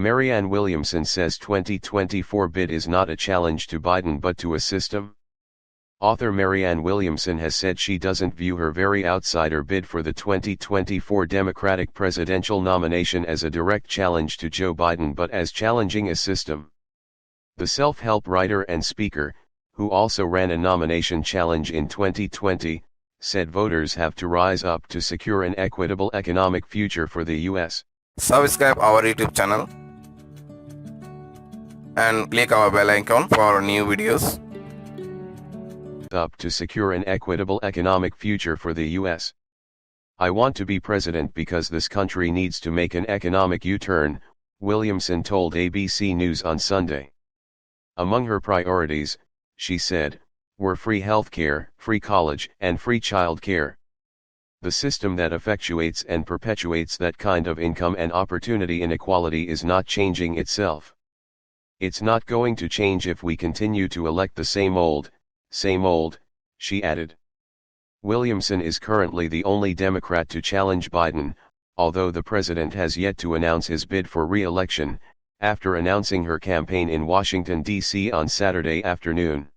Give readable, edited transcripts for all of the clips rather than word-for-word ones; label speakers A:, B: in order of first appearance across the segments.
A: Marianne Williamson says 2024 bid is not a challenge to Biden but to a system. Author Marianne Williamson has said she doesn't view her very outsider bid for the 2024 Democratic presidential nomination as a direct challenge to Joe Biden but as challenging a system. The self-help writer and speaker, who also ran a nomination challenge in 2020, said voters have to rise up to secure an equitable economic future for the U.S.
B: Subscribe our YouTube channel and click our bell icon for new videos.
A: Up to secure an equitable economic future for the U.S. I want to be president because this country needs to make an economic U-turn, Williamson told ABC News on Sunday. Among her priorities, she said, were free healthcare, free college, and free child care. The system that effectuates and perpetuates that kind of income and opportunity inequality is not changing itself. It's not going to change if we continue to elect the same old, she added. Williamson is currently the only Democrat to challenge Biden, although the president has yet to announce his bid for re-election, after announcing her campaign in Washington, D.C. on Saturday afternoon.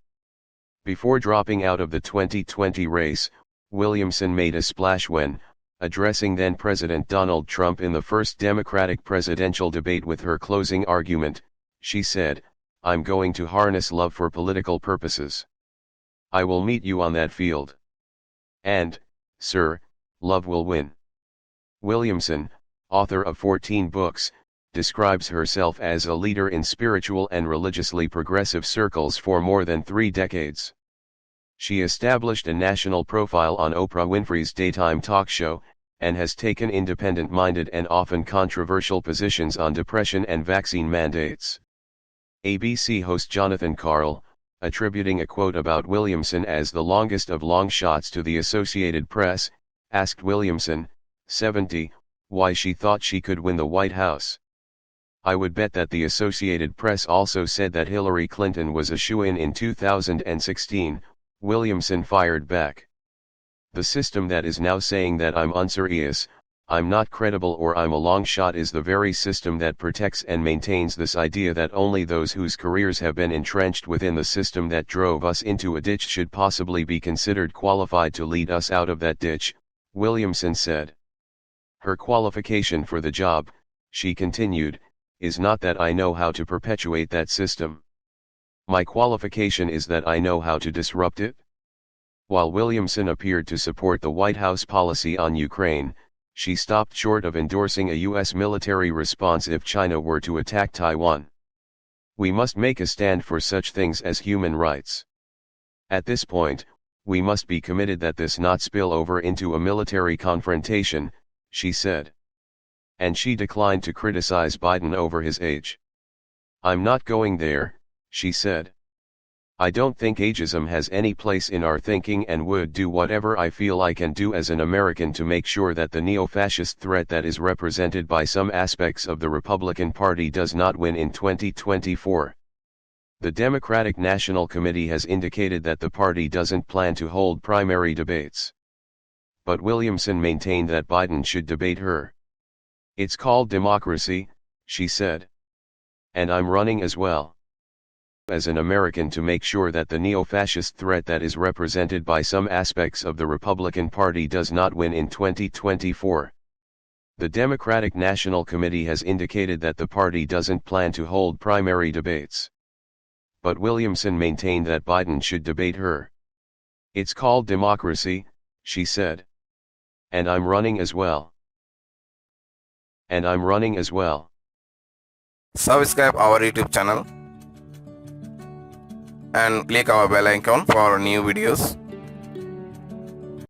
A: Before dropping out of the 2020 race, Williamson made a splash when, addressing then-President Donald Trump in the first Democratic presidential debate. With her closing argument, she said, "I'm going to harness love for political purposes. I will meet you on that field. And, sir, love will win." Williamson, author of 14 books, describes herself as a leader in spiritual and religiously progressive circles for more than 3 decades. She established a national profile on Oprah Winfrey's daytime talk show, and has taken independent-minded and often controversial positions on depression and vaccine mandates. ABC host Jonathan Karl, attributing a quote about Williamson as the longest of long shots to the Associated Press, asked Williamson, 70, why she thought she could win the White House. "I would bet that the Associated Press also said that Hillary Clinton was a shoo-in in 2016, Williamson fired back. "The system that is now saying that I'm unserious, I'm not credible or I'm a long shot is the very system that protects and maintains this idea that only those whose careers have been entrenched within the system that drove us into a ditch should possibly be considered qualified to lead us out of that ditch," Williamson said. Her qualification for the job, she continued, is not that I know how to perpetuate that system. My qualification is that I know how to disrupt it. While Williamson appeared to support the White House policy on Ukraine, she stopped short of endorsing a U.S. military response if China were to attack Taiwan. "We must make a stand for such things as human rights. At this point, we must be committed that this not spill over into a military confrontation," she said. And she declined to criticize Biden over his age. "I'm not going there," she said. "I don't think ageism has any place in our thinking and would do whatever I feel I can do as an American to make sure that the neo-fascist threat that is represented by some aspects of the Republican Party does not win in 2024. The Democratic National Committee has indicated that the party doesn't plan to hold primary debates. But Williamson maintained that Biden should debate her. "It's called democracy," she said. "And I'm running as well. As an American to make sure that the neo-fascist threat that is represented by some aspects of the Republican Party does not win in 2024. The Democratic National Committee has indicated that the party doesn't plan to hold primary debates. But Williamson maintained that Biden should debate her. "It's called democracy," she said. "And I'm running as well. And I'm running as well."
B: Subscribe our YouTube channel and click our bell icon for new videos.